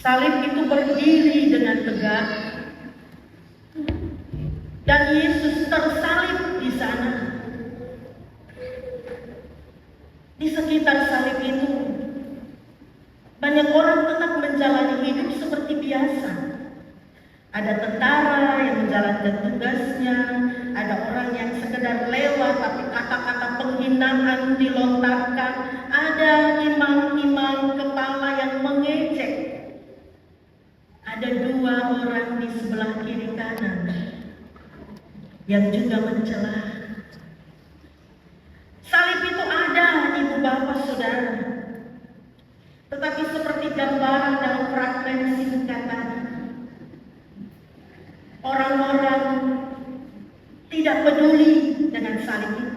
Salib itu berdiri dengan tegak dan Yesus tersalib di sana. Di sekitar salib itu banyak orang tetap menjalani hidup seperti biasa. Ada tentara yang menjalankan tugasnya, ada orang yang sekedar lewat tapi kata-kata penghinaan dilontarkan, ada imam-imam kepala yang mengejek. Ada dua orang di sebelah kiri kanan yang juga mencela. Salib itu ada, ibu bapak saudara. Tetapi seperti gambaran dalam fragmen singkat tadi, orang-orang tidak peduli dengan salib itu.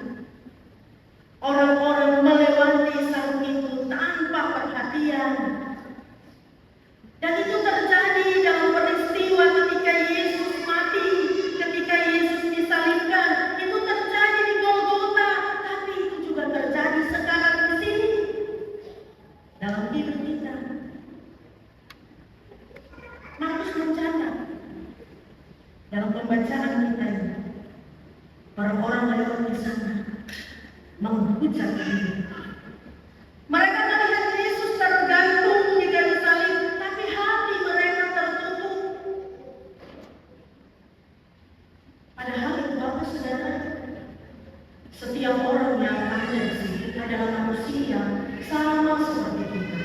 Orang-orang melewati salib itu tanpa perhatian. Dan itu terjadi dalam peristiwa ketika Yesus mati, ketika Yesus disalibkan. Itu terjadi di Golgota, tapi itu juga terjadi sekarang di sini dalam hidup kita. Markus mencatat dalam pembacaan kita ini, orang-orang lewat di sana menghujat dia. Mereka melihat Yesus tergantung di kayu salib, tapi hati mereka tertutup. Padahal Bapak Saudara, setiap orang yang ada di sini adalah manusia sama seperti kita,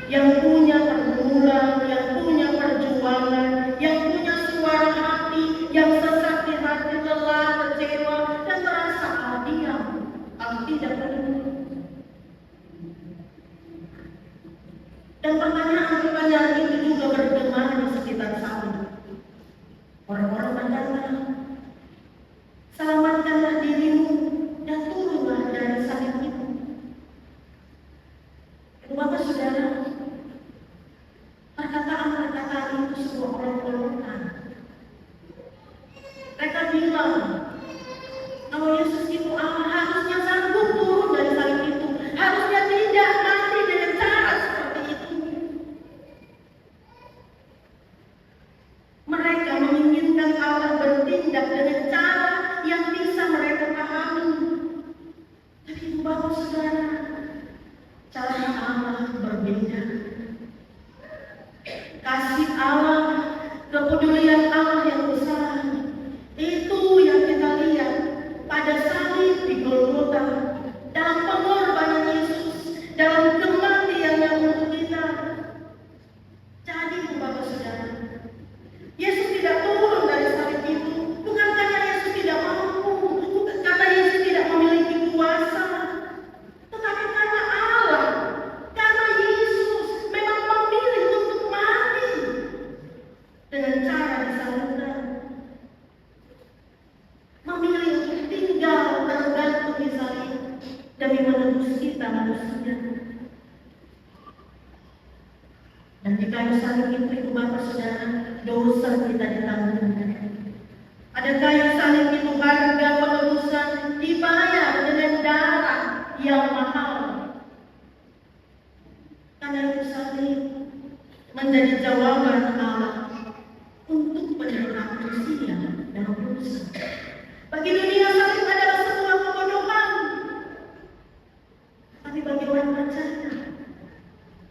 yang punya pergumulan, yang punya perjuangan, yang punya suara hati, yang sesak di hati, lelah, kecewa, dan merasa diam, tidak peduli. Dan pertanyaan-pertanyaan itu juga bergema di sekitar salib. Orang-orang berkata, selamatkanlah dirimu dan turunlah dari salib itu. Bapak Saudara, perkataan-perkataan itu sebuah olok-olokan. Mereka bilang, kalau Yesus itu Allah, harusnya sanggup turun dari salib itu. Harusnya tidak mati dengan cara seperti itu. Mereka menginginkan Allah bertindak dengan cara yang bisa mereka pahami. Tapi Bapak Saudara, cara Allah berbeda. Kasih Allah, kepedulian Allah yang besar, itu yang kita lihat pada salib di Golgota, dalam pengorbanan Yesus, dalam kematiannya untuk kita. Jadi Bapak Saudara, Yesus tidak turun dari salib itu bukan karena Yesus tidak mampu, bukan karena Yesus tidak memiliki kuasa, tetapi karena Allah, karena Yesus memang memilih untuk mati dengan cara disalibkan, memilih untuk tinggal tergantung di salib demi menebus kita manusia. Dan di kayu salib itu Bapak Saudara, dosa kita ditanggung. Ada kayu salib itu harga penebusan dibayar dengan darah yang mahal. Karena itu salib menjadi jawaban Allah untuk penyerahan manusia dalam dosa. Bagi dunia salib adalah sebuah kebodohan, tapi bagi orang percaya,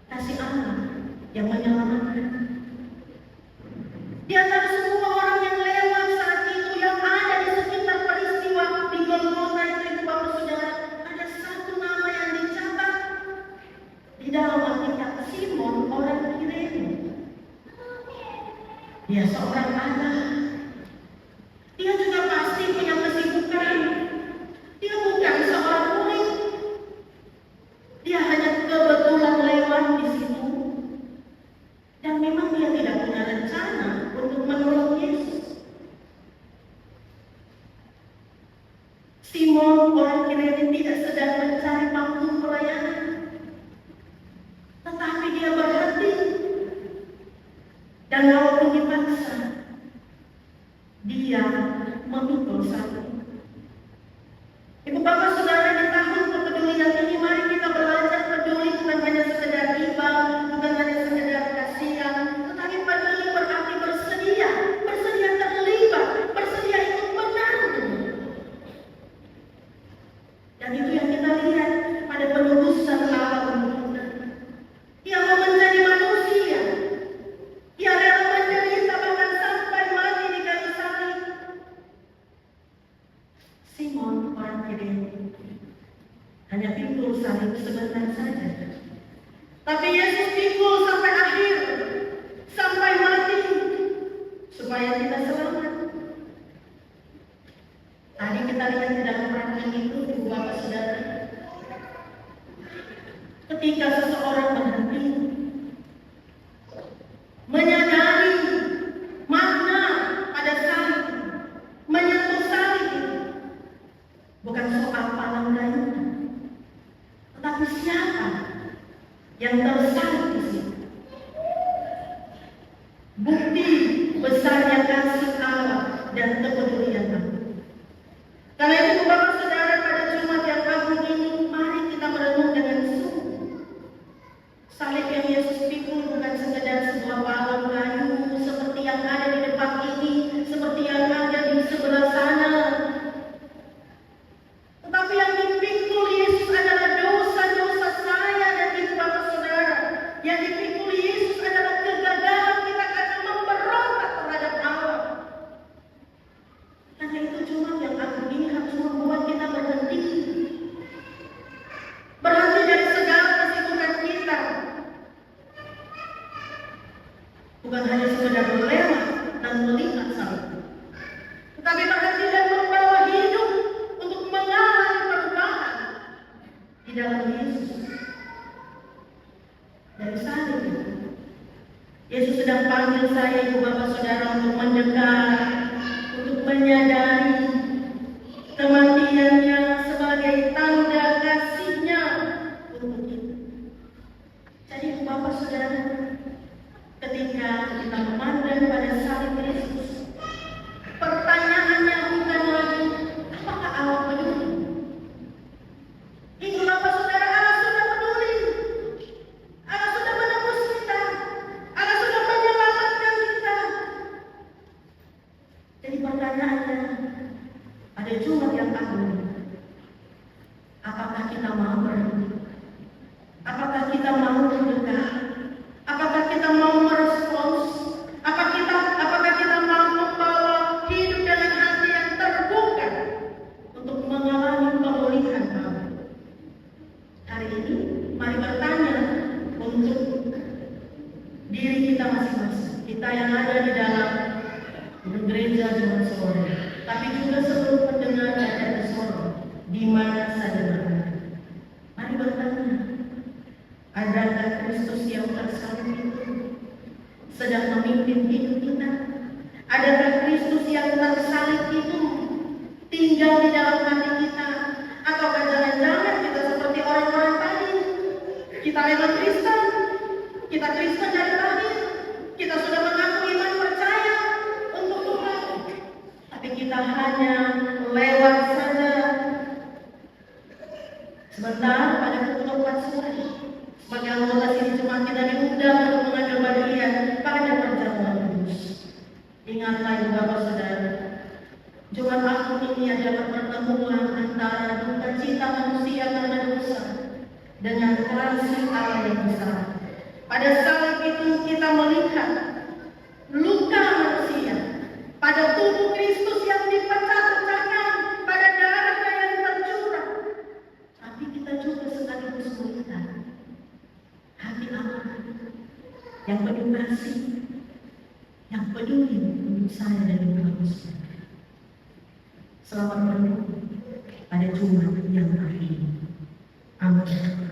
kasih Allah yang menyelamatkan. Di antara semua orang yang lewat saat itu, yang ada di sekitar peristiwa di Golgota itu Bapak Saudara, ada satu nama yang dicatat di dalam Alkitab, Simon orang Kirene. Dia seorang anak. Dia juga pasti punya kesibukan. Dia bukan seorang murid. Dia hanya kebetulan lewat di situ. Dan memang dia tidak punya rencana untuk menolong Yesus. Simon orang Kirene tidak sedang mencari panggung pelayanan, tetapi dia berhenti. Dan walaupun dipaksa, dia memikul salib. Ibu Bapak Saudara, di tahun kepedulian ini mari kita belajar peduli bukan hanya sekedar riba, bukan hanya sekedar kasihan, Tapi Yesus pikul sampai akhir, sampai mati, supaya kita selamat. Tadi kita lihat di dalam rangkaian itu, Ibu Bapak Saudara, ketika seseorang berhenti menyadari makna pada salib, menyentuh salib, bukan soal palang kayu, tetapi siapa yang tersalib di situ. Bukti besarnya kasih Allah dan kepedulian Allah. Karena itu Bapak Saudara, pada Jumat yang agung ini, mari kita merenung dengan sungguh. Salib yang Yesus pikul bukan sekedar sebuah palang kayu seperti yang ada di depan ini, seperti yang ada di sebelah sana. Tetapi yang dipikul Yesus adalah dosa-dosa saya dan Ibu Bapak Saudara. Yang dipikul Yesus adalah kegagalan kita karena memberontak terhadap Allah. Karena itu Jumat yang agung ini harus membuat kita berhenti. Berhenti dari segala kesibukan kita. Bukan hanya sekedar melewat dan melihat salib, tetapi berhenti dan membawa hidup untuk mengalami perubahan di dalam Yesus. Dari salib itu, Yesus sedang panggil saya, Ibu Bapak Saudara, untuk mendekat, untuk menyadari kematiannya sebagai tanda kasihnya untuk kita. Jadi Ibu Bapak Saudara, ketika kita memandang pada salib Yesus, pertanyaannya bukan lagi apakah Allah peduli. Ibu Bapak Saudara, Allah sudah peduli. Allah sudah menebus kita. Allah sudah menyelamatkan kita. Jadi pertanyaannya pada Jumat yang agung, apakah kita mau berhenti? Apakah kita mau mendekat? Apakah kita mau merespons? Apakah kita mau membawa hidup dengan hati yang terbuka untuk mengalami pemulihan Allah? Hari ini, mari bertanya untuk diri kita masing-masing. Kita yang ada di dalam gereja Jumat sore, tapi juga seluruh pendengar yang ada di sore, di mana saja berada. Mari bertanya, adakah Kristus yang tersalib itu sedang memimpin hidup kita? Adakah Kristus yang tersalib itu tinggal di dalam hati kita? Ataukah jangan-jangan kita seperti orang-orang tadi? Kita memang Kristen, kita Kristen dari lahir, kita sudah mengaku iman percaya untuk Tuhan, tapi kita hanya lewat saja. Sebentar pada pukul 4 sore, sebagai anggota sini Jumat kita diundang untuk mengambil bagian pada perjamuan kudus. Ingatlah Ibu Bapak Saudara, Jumat agung ini adalah pertemuan antara duka cita manusia karena dosa dengan kasih Allah yang besar. Pada salib itu kita melihat luka manusia, pada tubuh Kristus yang dipecah-pecahkan, pada darahnya yang tercurah. Tapi kita juga sekaligus melihat hati Allah yang penuh kasih, yang peduli untuk saya dan Ibu Bapak Saudara. Selamat merenung pada Jumat yang akhir. Amin.